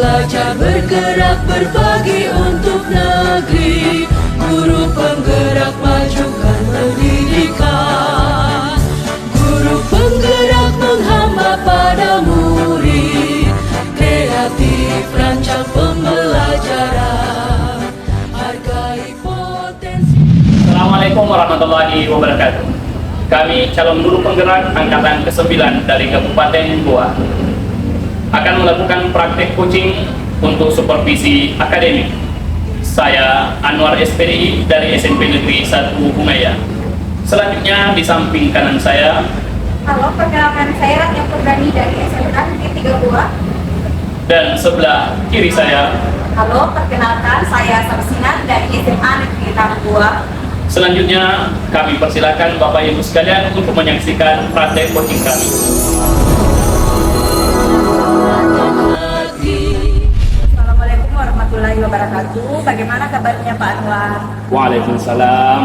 pembelajar bergerak berbagi untuk negeri, guru penggerak majukan pendidikan, guru penggerak menghamba pada murid, kreatif rancang pembelajaran, hargai potensi. Assalamualaikum warahmatullahi wabarakatuh. Kami calon guru penggerak angkatan ke-9 dari Kabupaten Goa akan melakukan praktek coaching untuk supervisi akademik. Saya Anwar SPDI dari SMP Negeri 1 Bungaya. Selanjutnya di samping kanan saya, halo, perkenalkan saya Ratnya Purwani dari SMK Negeri 3 Goa. Dan sebelah kiri saya, Halo, perkenalkan saya Samsinan dari SMA Negeri 6 Goa. selanjutnya kami persilakan Bapak Ibu sekalian untuk menyaksikan praktek coaching kami. Assalamualaikum warahmatullahi wabarakatuh. Bagaimana kabarnya Pak Anwar? Waalaikumsalam.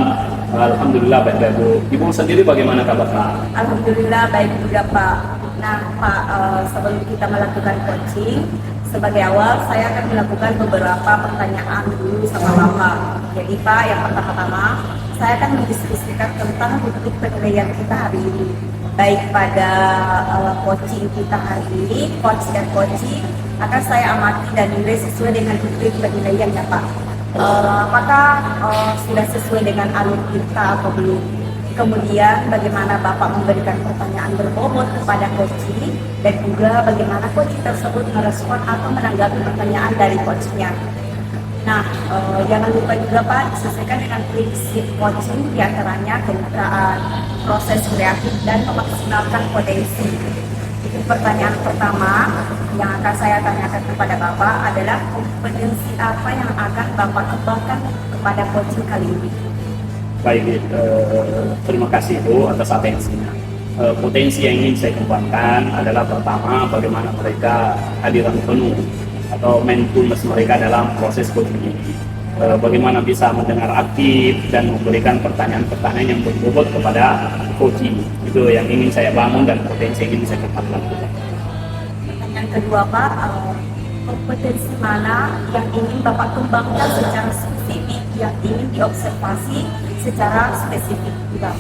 Alhamdulillah baik-baik Bu. Ibu sendiri bagaimana kabar Pak? Alhamdulillah baik juga Pak. Nah Pak, sebelum kita melakukan coaching, sebagai awal saya akan melakukan beberapa pertanyaan dulu sama Bapak. Jadi Pak, yang pertama-tama saya akan mendiskusikan tentang topik penilaian kita hari ini. Baik pada coaching kita hari ini, coach dan coaching akan saya amati dan nilai sesuai dengan topik penilaian ya Pak. Apakah sudah sesuai dengan alur kita atau belum? Kemudian bagaimana Bapak memberikan pertanyaan berbobot kepada coaching dan juga bagaimana coaching tersebut merespon atau menanggapi pertanyaan dari coachnya. Nah, jangan lupa juga Pak disesuaikan dengan prinsip coaching, diantaranya kemitraan, proses kreatif dan memaksimalkan potensi. Itu pertanyaan pertama yang akan saya tanyakan kepada Bapak adalah kompetensi apa yang akan Bapak kembangkan kepada coaching kali ini. Baik, terima kasih Bu atas atensinya. Potensi yang ingin saya kembangkan adalah pertama, bagaimana mereka hadiran penuh atau mindfulness mereka dalam proses coaching ini. Bagaimana bisa mendengar aktif dan memberikan pertanyaan-pertanyaan yang berbobot kepada coaching. Itu yang ingin saya bangun dan potensi yang ingin saya kembangkan. Pertanyaan kedua Pak, kompetensi mana yang ingin Bapak kembangkan secara spesifik, yang ingin diobservasi secara spesifik juga?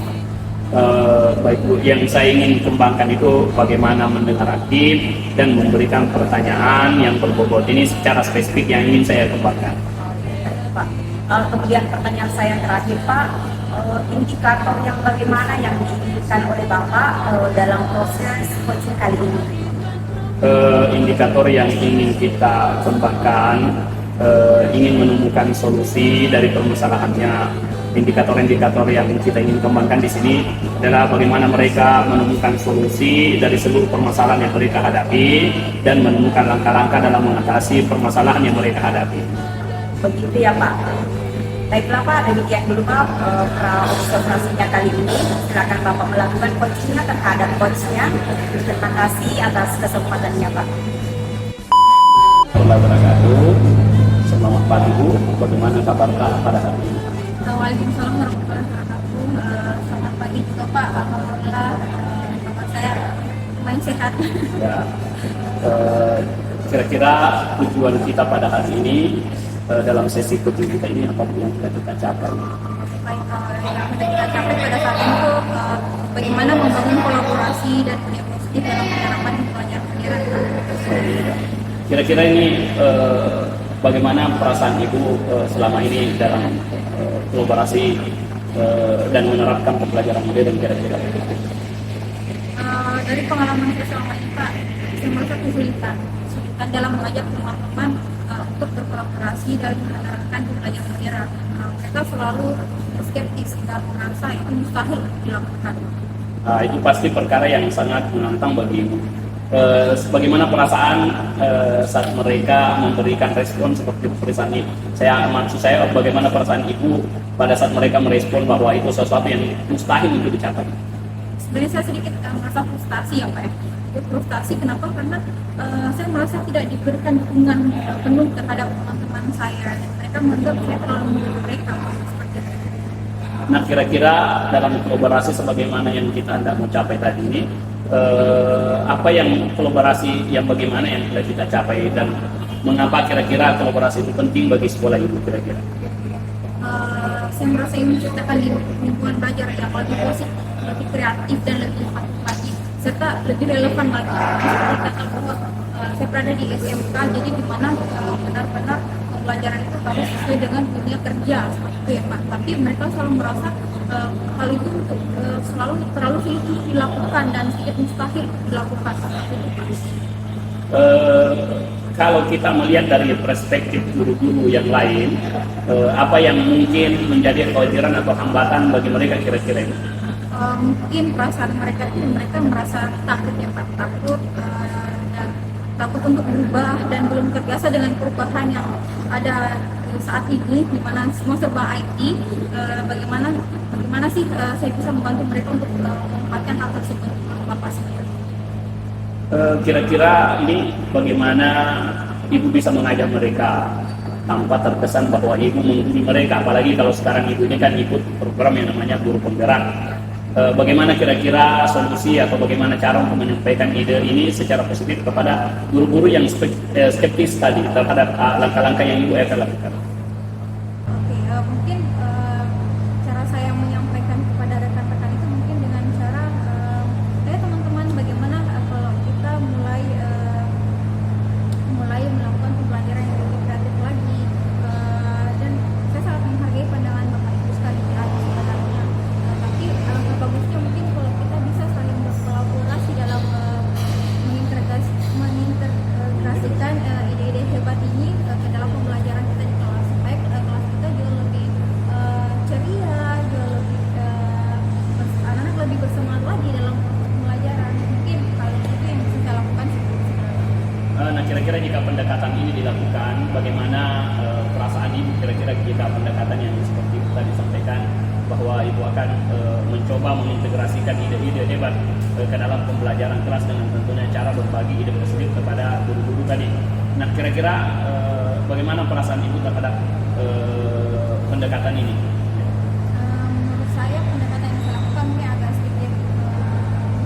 Baik Bu, yang saya ingin kembangkan itu bagaimana mendengar aktif dan memberikan pertanyaan yang berbobot ini secara spesifik yang ingin saya kembangkan. Pak, kemudian pertanyaan saya terakhir Pak, indikator yang bagaimana yang diinginkan oleh Bapak dalam proses coaching kali ini? Indikator yang ingin kita kembangkan, ingin menemukan solusi dari permasalahannya. Indikator-indikator yang kita ingin kembangkan di sini adalah bagaimana mereka menemukan solusi dari seluruh permasalahan yang mereka hadapi dan menemukan langkah-langkah dalam mengatasi permasalahan yang mereka hadapi. Begitu ya Pak. Baiklah Pak, demikian dulu Pak observasinya kali ini. Silakan Bapak melakukan coachingnya terhadap coachnya. Terima kasih atas kesempatannya Pak. Wabarakatuh. Selamat pagi Bu, bagaimana kabar Kak pada hari ini? Waalaikumsalam warahmatullahi wabarakatuh. Selamat pagi juga Pak. Alhamdulillah bapak saya lumayan sehat. Ya, kira-kira tujuan kita pada hari ini dalam sesi coaching kita ini apa yang kita capai? Baik, yang kita capai pada saat itu bagaimana membangun kolaborasi dan kerja positif dalam penerapan pelajaran pendidikan. Kira-kira ini bagaimana perasaan Ibu selama ini dalam kolaborasi dan menerapkan pembelajaran modern kira-kira? Dari pengalaman saya selama ini Pak, saya merasa kesulitan dalam mengajak teman-teman untuk berkolaborasi dan menerapkan pembelajaran modern. Mereka selalu skeptis dan merasa itu mustahil dilakukan. Itu pasti perkara yang sangat menantang bagi Ibu. Bagaimana perasaan saat mereka memberikan respon seperti perasaan ini? Maksud saya bagaimana perasaan Ibu pada saat mereka merespon bahwa itu sesuatu yang mustahil untuk dicapai? Sebenarnya saya sedikit merasa frustasi ya Pak ya. Frustasi kenapa? Karena saya merasa tidak diberikan dukungan penuh terhadap teman-teman saya dan mereka menganggap saya terlalu menurut mereka seperti itu. Nah kira-kira dalam kolaborasi sebagaimana yang kita hendak mencapai tadi ini, apa yang kolaborasi yang bagaimana yang kita capai dan mengapa kira-kira kolaborasi itu penting bagi sekolah Ibu kira-kira? Saya merasa ingin menciptakan lingkungan belajar yang lebih positif, lebih kreatif dan lebih inovatif serta lebih relevan lagi. Seperti kata bahwa saya berada di SMK, jadi di mana benar-benar pembelajaran itu harus sesuai dengan dunia kerja seperti itu ya Pak. Tapi mereka selalu merasa hal itu selalu terlalu sulit dilakukan dan sedikit mustahil dilakukan seperti itu Pak. Kalau kita melihat dari perspektif guru-guru yang lain, apa yang mungkin menjadi kekhawatiran atau hambatan bagi mereka kira-kira ini? Mungkin perasaan mereka itu mereka merasa takut ya Pak, takut dan takut untuk berubah dan belum terbiasa dengan perubahan yang ada saat ini di mana semua serba IT. Bagaimana sih saya bisa membantu mereka untuk menempatkan hal tersebut Bapak sendiri? Kira-kira ini bagaimana Ibu bisa mengajak mereka tanpa terkesan bahwa Ibu menggurui mereka, apalagi kalau sekarang Ibu ini kan ikut program yang namanya guru penggerak. Bagaimana kira-kira solusi atau bagaimana cara untuk menyampaikan ide ini secara positif kepada guru-guru yang skeptis tadi terhadap langkah-langkah yang Ibu akan lakukan? Oke, mungkin cara saya menyampaikan kepada rekan-rekan itu mungkin dengan cara teman-teman bagaimana kalau kita mulai melakukan pembelajaran yang lebih kreatif lagi, dan saya sangat menghargai pandangan Bapak Ibu sekalian sebenarnya. Tapi alangkah bagusnya mungkin kalau kita bisa saling berkolaborasi dalam mengintegrasikan ide-ide hebat ini ke dalam pembelajaran kita di kelas, supaya kelas kita jauh lebih ceria, jauh lebih anak-anak lebih bersemangat lagi dalam pembelajaran. Mungkin kalau itu yang bisa saya lakukan sebenarnya. Nah, kira-kira jika pendekatan ini dilakukan, bagaimana perasaan Ibu kira-kira jika pendekatan yang seperti itu tadi disampaikan, bahwa Ibu akan mencoba mengintegrasikan ide-ide hebat ke dalam pembelajaran kelas dengan tentunya cara berbagi ide positif kepada guru-guru tadi. Nah, kira-kira bagaimana perasaan Ibu terhadap pendekatan ini? Menurut saya pendekatan yang saya lakukan ini agak sedikit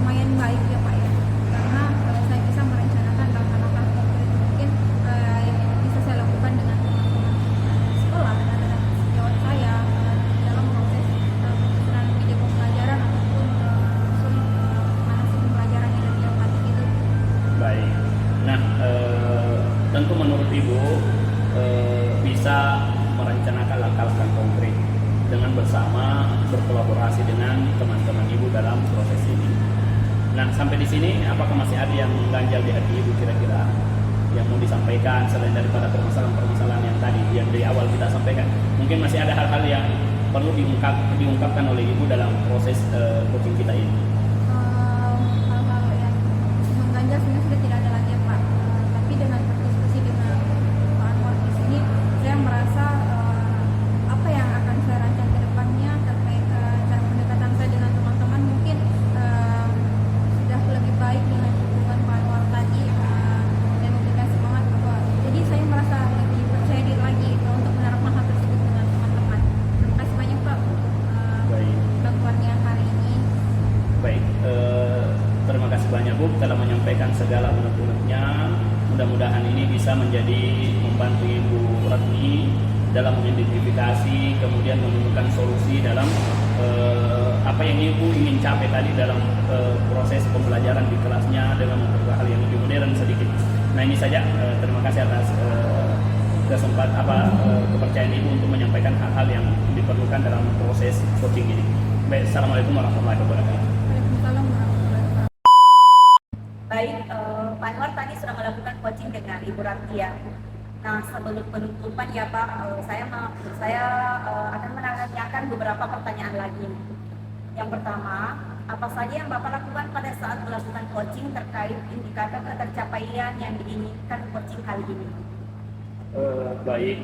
lumayan baik ya Pak ya, karena saya bisa merencanakan langkah-langkah konkret mungkin yang bisa saya lakukan dengan teman-teman sekolah dan dengan sejawat saya dalam proses penyusunan ide pembelajaran ataupun mana sih pembelajarannya dan inovatif itu. Baik. Nah, tentu menurut Ibu bisa merencanakan langkah-langkah konkret dengan bersama berkolaborasi dengan teman-teman Ibu dalam proses ini. Nah, sampai di sini apakah masih ada yang mengganjal di hati Ibu kira-kira yang mau disampaikan selain daripada permasalahan-permasalahan yang tadi yang dari awal kita sampaikan? Mungkin masih ada hal-hal yang perlu diungkapkan oleh Ibu dalam proses coaching kita ini. Hal-hal yang mengganjal sebenarnya sudah tidak ada lagi ya Pak. Tapi dengan berdiskusi dengan Pak Anwar di sini, saya merasa apa yang akan saya rancang ke depannya terkait cara pendekatan saya dengan teman-teman mungkin sudah lebih baik dengan dukungan Pak Anwar tadi dan memberikan semangat bahwa jadi saya merasa lebih percaya diri lagi untuk menerapkan hal tersebut dengan teman-teman. Terima kasih banyak Pak Baik. bantuannya hari ini. Baik, terima kasih banyak Bu telah menyampaikan segala unek-uneknya. Mudah-mudahan ini bisa menjadi membantu Ibu Ratni dalam mengidentifikasi kemudian menemukan solusi dalam apa yang Ibu ingin capai tadi dalam proses pembelajaran di kelasnya dengan membuat hal yang lebih modern sedikit. Nah, ini saja, terima kasih atas kepercayaan Ibu untuk menyampaikan hal-hal yang diperlukan dalam proses coaching ini. Baik, Assalamualaikum warahmatullahi wabarakatuh. Waalaikumsalam warahmatullahi wabarakatuh. Baik, Pak Anwar tadi sudah melakukan coaching dengan Ibu Ratni ya. Nah, sebelum penutupan ya Pak, saya akan menanyakan beberapa pertanyaan lagi. Yang pertama, apa saja yang Bapak lakukan pada saat melakukan coaching terkait indikator ketercapaian yang diinginkan coaching kali ini? Baik,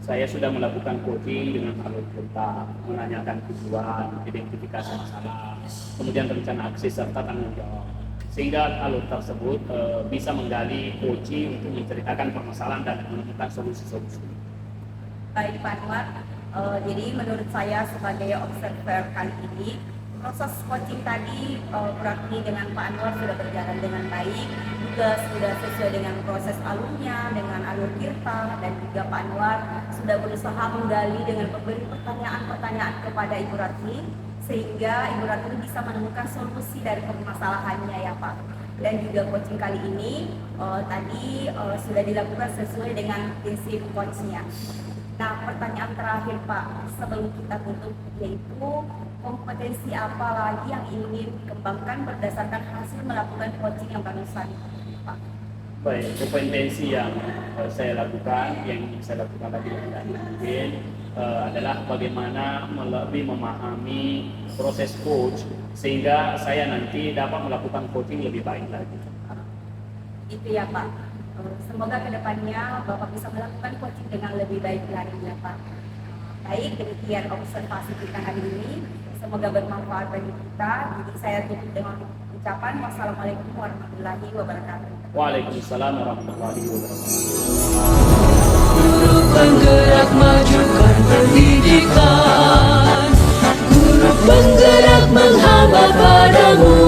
saya sudah melakukan coaching dengan alur cerita, menanyakan tujuan, identifikasi masalah, kemudian rencana aksi serta tanggung jawab. Sehingga alur tersebut bisa menggali coaching untuk menceritakan permasalahan dan menemukan solusi-solusi. Baik Pak Anwar, jadi menurut saya sebagai observer kali ini proses coaching tadi berarti dengan Pak Anwar sudah berjalan dengan baik. juga sudah sesuai dengan proses alurnya, dengan alur Tirta, dan juga Pak Anwar sudah berusaha menggali dengan memberi pertanyaan-pertanyaan kepada Ibu Ratni, sehingga Ibu Ratni bisa menemukan solusi dari permasalahannya ya Pak. Dan juga coaching kali ini sudah dilakukan sesuai dengan prinsip coachnya. Nah, pertanyaan terakhir Pak, sebelum kita tutup, yaitu kompetensi apa lagi yang ingin dikembangkan berdasarkan hasil melakukan coaching yang barusan Pak? Baik, kompetensi yang saya lakukan, yang ingin saya lakukan lagi dan mungkin adalah bagaimana lebih memahami proses coach sehingga saya nanti dapat melakukan coaching lebih baik lagi. Itu ya Pak. Semoga kedepannya Bapak bisa melakukan coaching dengan lebih baik lagi ya Pak. Baik, demikian observasi kita hari ini. Semoga bermanfaat bagi kita. Jadi saya tutup dengan ucapan wassalamualaikum warahmatullahi wabarakatuh. Waalaikumsalam warahmatullahi wabarakatuh. Guru penggerak majukan pendidikan, guru penggerak menghamba padamu.